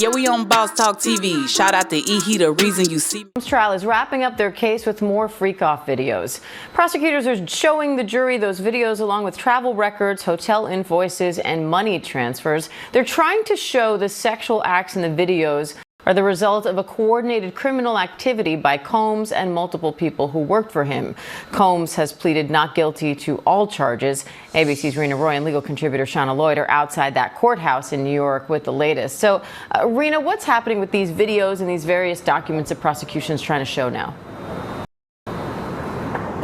Yeah, we on Boss Talk TV. Shout out to E. The reason you see me. Trial is wrapping up their case with more freak-off videos. Prosecutors are showing the jury those videos along with travel records, hotel invoices, and money transfers. They're trying to show the sexual acts in the videos are the result of a coordinated criminal activity by Combs and multiple people who worked for him. Combs has pleaded not guilty to all charges. ABC's Rena Roy and legal contributor Shauna Lloyd are outside that courthouse in New York with the latest. So, Rena, what's happening with these videos and these various documents the prosecution's trying to show now?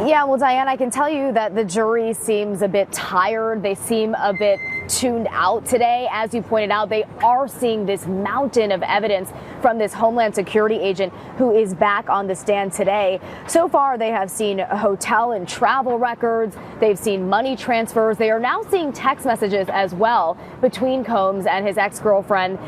Yeah, well, Diane, I can tell you that the jury seems a bit tired. They seem a bit tuned out today. As you pointed out, they are seeing this mountain of evidence from this Homeland Security agent who is back on the stand today. So far, they have seen hotel and travel records. They've seen money transfers. They are now seeing text messages as well between Combs and his ex-girlfriend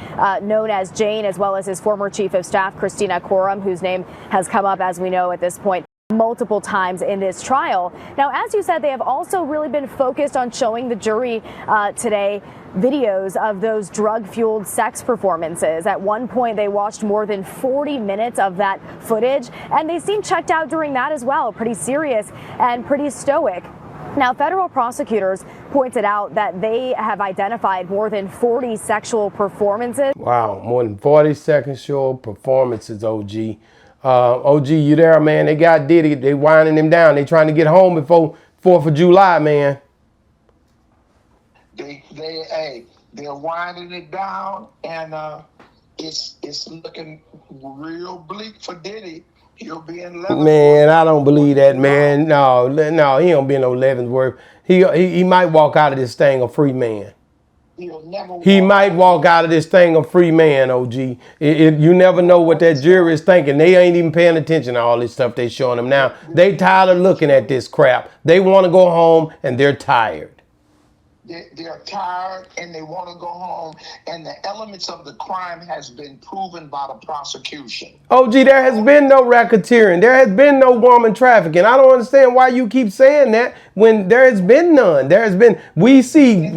known as Jane, as well as his former chief of staff, Christina Quorum, whose name has come up, as we know, at this point multiple times in this trial. Now, as you said, they have also really been focused on showing the jury today videos of those drug-fueled sex performances. At one point, they watched more than 40 minutes of that footage, and they seemed checked out during that as well, pretty serious and pretty stoic. Now, federal prosecutors pointed out that they have identified more than 40 sexual performances. Wow, more than 40 sexual performances, OG. OG, you there, man? They got Diddy. They winding him down. They trying to get home before 4th of July, man. They're winding it down, and it's looking real bleak for Diddy. He'll be in Leavenworth. Man, I don't believe that, man. No, he don't be in no Leavenworth. He might walk out of this thing a free man. He might walk out of this thing a free man, OG. You never know what that jury is thinking. They ain't even paying attention to all this stuff they showing them now. They tired of looking at this crap. They want to go home, and they're tired. They're tired, and they want to go home, and the elements of the crime has been proven by the prosecution. OG, there has been no racketeering. There has been no woman trafficking. I don't understand why you keep saying that when there has been none. There has been, we see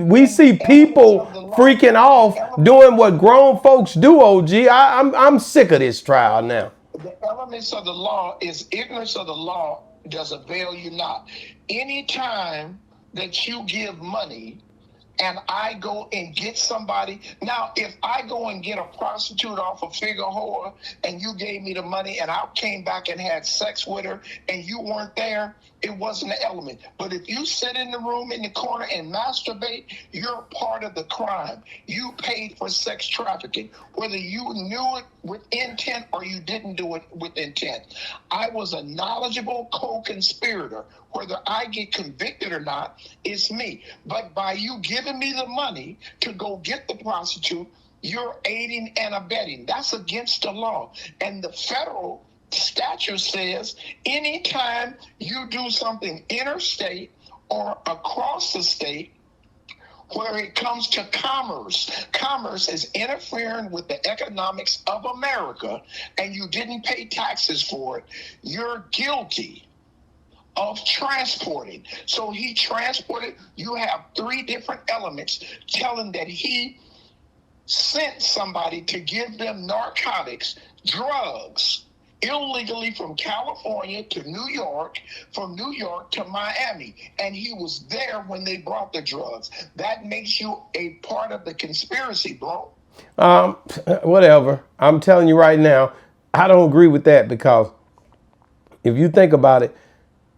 people freaking off doing what grown folks do, OG. I'm sick of this trial now. The elements of the law is ignorance of the law does avail you not. Anytime that you give money and I go and get somebody. Now, if I go and get a prostitute off a figure whore and you gave me the money and I came back and had sex with her and you weren't there, it wasn't an element. But if you sit in the room in the corner and masturbate, you're part of the crime. You paid for sex trafficking, whether you knew it with intent or you didn't do it with intent. I was a knowledgeable co-conspirator. Whether I get convicted or not, it's me. But by you giving me the money to go get the prostitute, you're aiding and abetting. That's against the law. And the federal statute says anytime you do something interstate or across the state, where it comes to commerce is interfering with the economics of America, and you didn't pay taxes for it, you're guilty of transporting. So he transported. You have 3 different elements telling that he sent somebody to give them narcotics, drugs, illegally from California to New York, from New York to Miami. And he was there when they brought the drugs. That makes you a part of the conspiracy, bro. Whatever. I'm telling you right now, I don't agree with that, because if you think about it,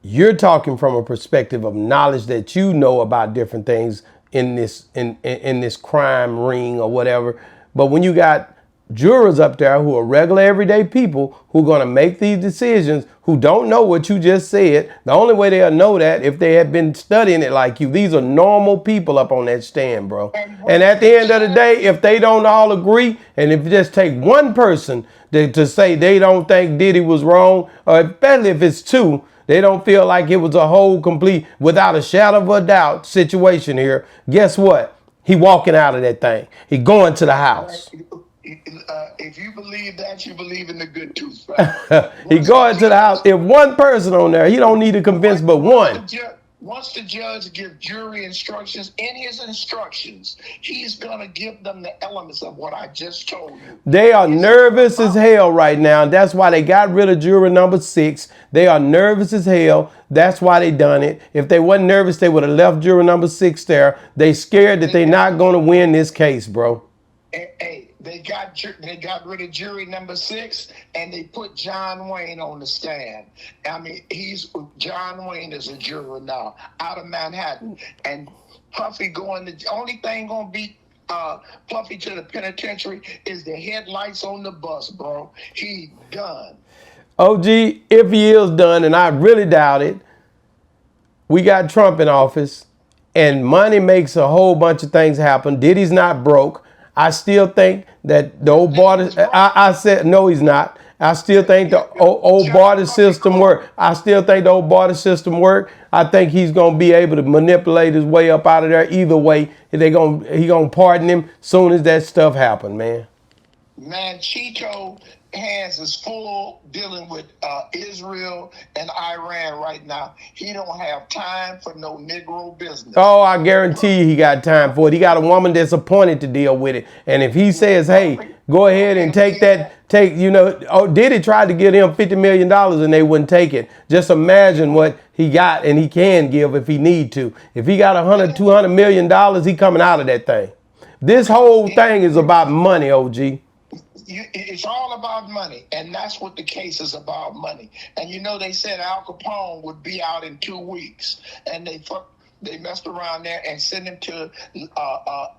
you're talking from a perspective of knowledge that you know about different things in this in this crime ring or whatever. But when you got jurors up there who are regular everyday people who are going to make these decisions, who don't know what you just said, the only way they'll know that if they had been studying it like you. These are normal people up on that stand, bro. And at the end of the day, if they don't all agree, and if you just take one person to say they don't think Diddy was wrong, or especially if it's 2, they don't feel like it was a whole complete, without a shadow of a doubt situation here. Guess what? He walking out of that thing. He going to the house. If you believe that, you believe in the good tooth, right? He going to the house. If one person on there, he don't need to convince but one. once the judge gives jury instructions, in his instructions, he's going to give them the elements of what I just told you. They are nervous as hell right now. That's why they got rid of juror number 6. They are nervous as hell. That's why they done it. If they wasn't nervous, they would have left juror number 6 there. They scared that they're not going to win this case, bro. Hey, they got rid of jury number 6, and they put John Wayne on the stand. I mean, John Wayne is a juror now out of Manhattan, and Puffy the only thing gonna beat Puffy to the penitentiary is the headlights on the bus, bro. He done. OG, if he is done, and I really doubt it, we got Trump in office, and money makes a whole bunch of things happen. Diddy's not broke. I still think that the old barter, I said, no, he's not. I still think the old barter system work. I still think the old barter system work. I think he's going to be able to manipulate his way up out of there. Either way, he gonna pardon him soon as that stuff happen, man. Man, Cheeto hands is full dealing with Israel and Iran right now. He don't have time for no Negro business. Oh, I guarantee you he got time for it. He got a woman that's appointed to deal with it. And if he says, hey, go ahead and Diddy tried to get him $50 million and they wouldn't take it. Just imagine what he got and he can give if he need to. If he got $200 million, he coming out of that thing. This whole thing is about money, OG. It's all about money, and that's what the case is about, money. And they said Al Capone would be out in 2 weeks, and they messed around there and sent him to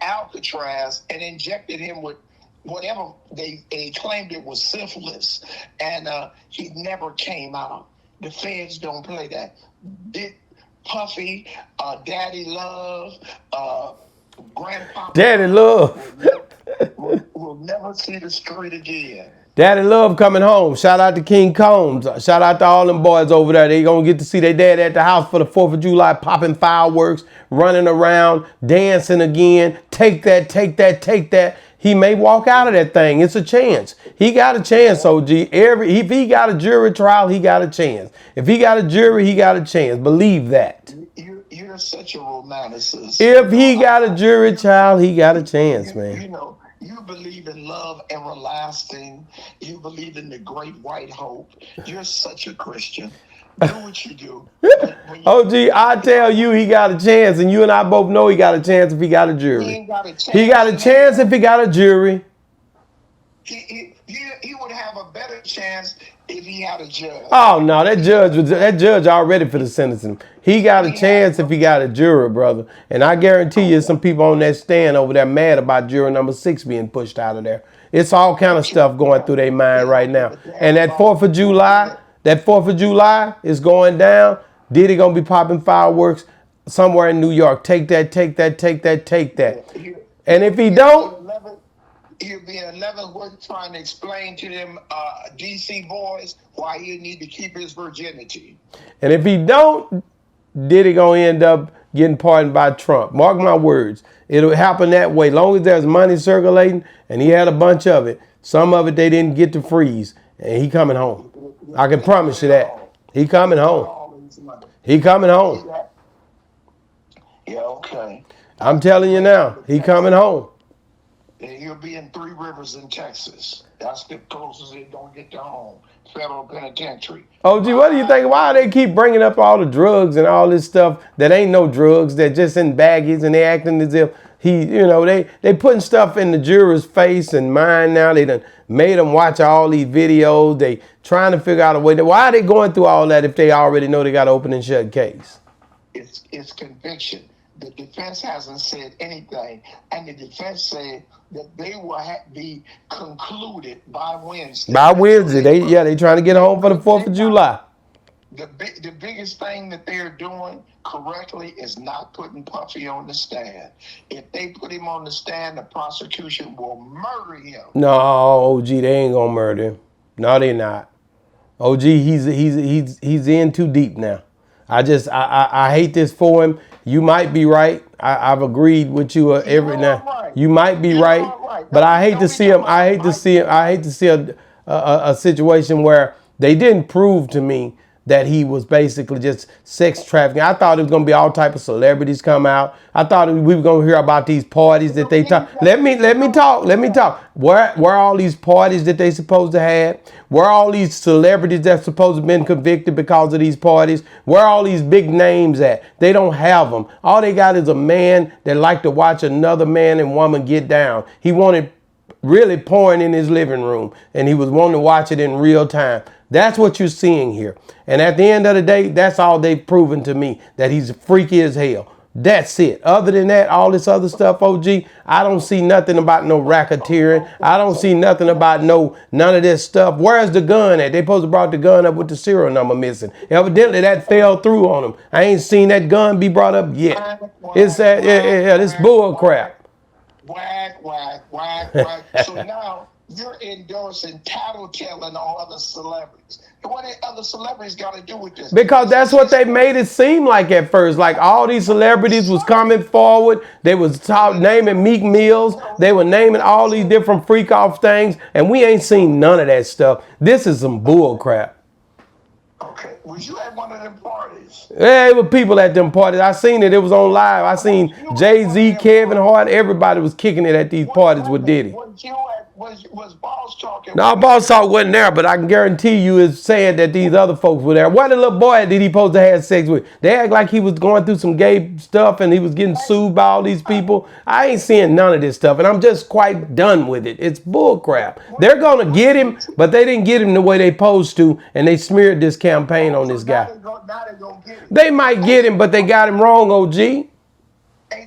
Alcatraz and injected him with whatever they claimed it was syphilis, and he never came out. The feds don't play that. Puffy, Daddy Love, Grandpa Daddy Love. We'll never see the street again. Daddy Love coming home. Shout out to King Combs. Shout out to all them boys over there. They gonna get to see their dad at the house for the 4th of July, popping fireworks, running around, dancing again. Take that, take that, take that. He may walk out of that thing. It's a chance. He got a chance, OG. If he got a jury trial, he got a chance. If he got a jury, he got a chance. Believe that. You're such a romanticist. If he got a jury trial, he got a chance, man. You believe in love everlasting. You believe in the great white hope. You're such a Christian. Do what you do. OG, I tell you he got a chance, and you and I both know he got a chance if he got a jury. He got a chance. He got a chance if he got a jury. He would have a better chance if he had a judge. Oh no, that judge already for the sentencing. He got a chance if he got a jury, brother. And I guarantee you some people on that stand over there mad about juror number 6 being pushed out of there. It's all kind of stuff going through their mind right now. And that 4th of July is going down. Diddy gonna be popping fireworks somewhere in New York. Take that, take that, take that, take that. And if he don't, he'll be in 11th work trying to explain to them DC boys why he need to keep his virginity. And if he don't, Diddy gonna end up getting pardoned by Trump. Mark my words. It'll happen that way. Long as there's money circulating, and he had a bunch of it. Some of it they didn't get to freeze. And he coming home. I can promise you that. He coming home. He coming home. Yeah, okay. I'm telling you now, he coming home. And he'll be in Three Rivers in Texas. That's the closest they don't get to home. Federal penitentiary. OG, what do you think? Why they keep bringing up all the drugs and all this stuff that ain't no drugs, that just in baggies, and they acting as if they putting stuff in the juror's face and mind now. They done made them watch all these videos. They trying to figure out a way. Why are they going through all that if they already know they got an open and shut case? It's conviction. The defense hasn't said anything, and the defense said that they will be concluded by Wednesday. By Wednesday, they trying to get home for the 4th of July. The biggest thing that they're doing correctly is not putting Puffy on the stand. If they put him on the stand, the prosecution will murder him. No, OG, they ain't gonna murder him. No, they not. OG, he's in too deep now. I hate this for him. You might be right. I've agreed with you every now. Right. You might be right, but I hate to see him. I hate to see a situation where they didn't prove to me that he was basically just sex trafficking. I thought it was gonna be all type of celebrities come out. I thought we were gonna hear about these parties that they talk. Let me talk. Where all these parties that they supposed to have? Where all these celebrities that supposed to have been convicted because of these parties? Where all these big names at? They don't have them. All they got is a man that liked to watch another man and woman get down. He wanted really porn in his living room, and he was wanting to watch it in real time. That's what you're seeing here. And at the end of the day, that's all they've proven to me, that he's freaky as hell. That's it. Other than that, all this other stuff, OG, I don't see nothing about no racketeering. I don't see nothing about none of this stuff. Where's the gun at? They supposed to brought the gun up with the serial number missing. Evidently, that fell through on them. I ain't seen that gun be brought up yet. It's that, this bull crap. Whack. So now you're endorsing tattletelling on other celebrities. And what other celebrities got to do with this? Because that's what they made it seem like at first. Like all these celebrities was coming forward. They was naming Meek Mills. They were naming all these different freak off things. And we ain't seen none of that stuff. This is some bull crap. Okay, was you at one of them parties? Yeah, it was people at them parties. I seen it. It was on live. I seen Jay-Z, Kevin Hart. Everybody was kicking it at these parties with Diddy. Was Boss Talk? No, Boss Talk wasn't there, but I can guarantee you it's saying that these other folks were there. What the little boy did he supposed to have sex with? They act like he was going through some gay stuff and he was getting sued by all these people. I ain't seeing none of this stuff, and I'm just quite done with it. It's bull crap. They're going to get him, but they didn't get him the way they supposed to, and they smeared this campaign on this guy. They might get him, but they got him wrong, OG. Hey,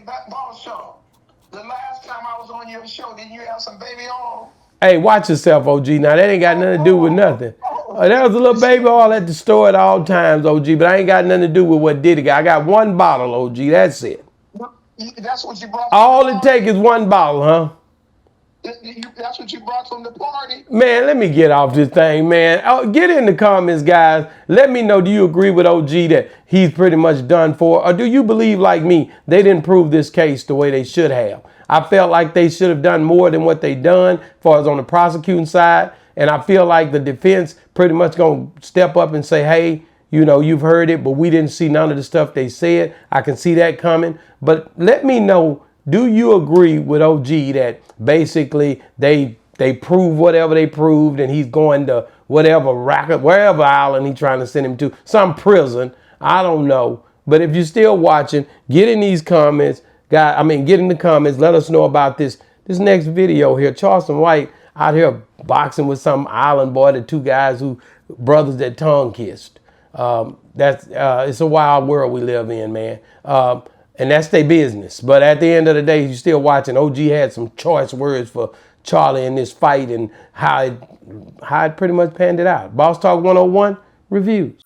Boss Talk, the last time I was on your show, didn't you have some baby on? Hey, watch yourself, OG. Now, that ain't got nothing to do with nothing. There was a little baby oil at the store at all times, OG, but I ain't got nothing to do with what Diddy got. I got one bottle, OG. That's it. That's what you brought. All it takes is one bottle, huh? That's what you brought from the party. Man, let me get off this thing, man. Oh, get in the comments, guys. Let me know, do you agree with OG that he's pretty much done for? Or do you believe, like me, they didn't prove this case the way they should have? I felt like they should have done more than what they done as far as on the prosecuting side. And I feel like the defense pretty much going to step up and say, hey, you know, you've heard it, but we didn't see none of the stuff they said. I can see that coming. But let me know, do you agree with OG that basically they proved whatever they proved and he's going to wherever island he's trying to send him to, some prison, I don't know. But if you're still watching, get in these comments. Get in the comments. Let us know about this next video here. Charleston White out here boxing with some island boy, the two guys brothers that tongue kissed. It's a wild world we live in, man. And that's their business. But at the end of the day, you're still watching. OG had some choice words for Charlie in this fight and how it pretty much panned it out. Boss Talk 101 reviews.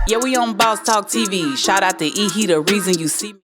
Yeah, we on Boss Talk TV. Shout out to E. He the reason you see me.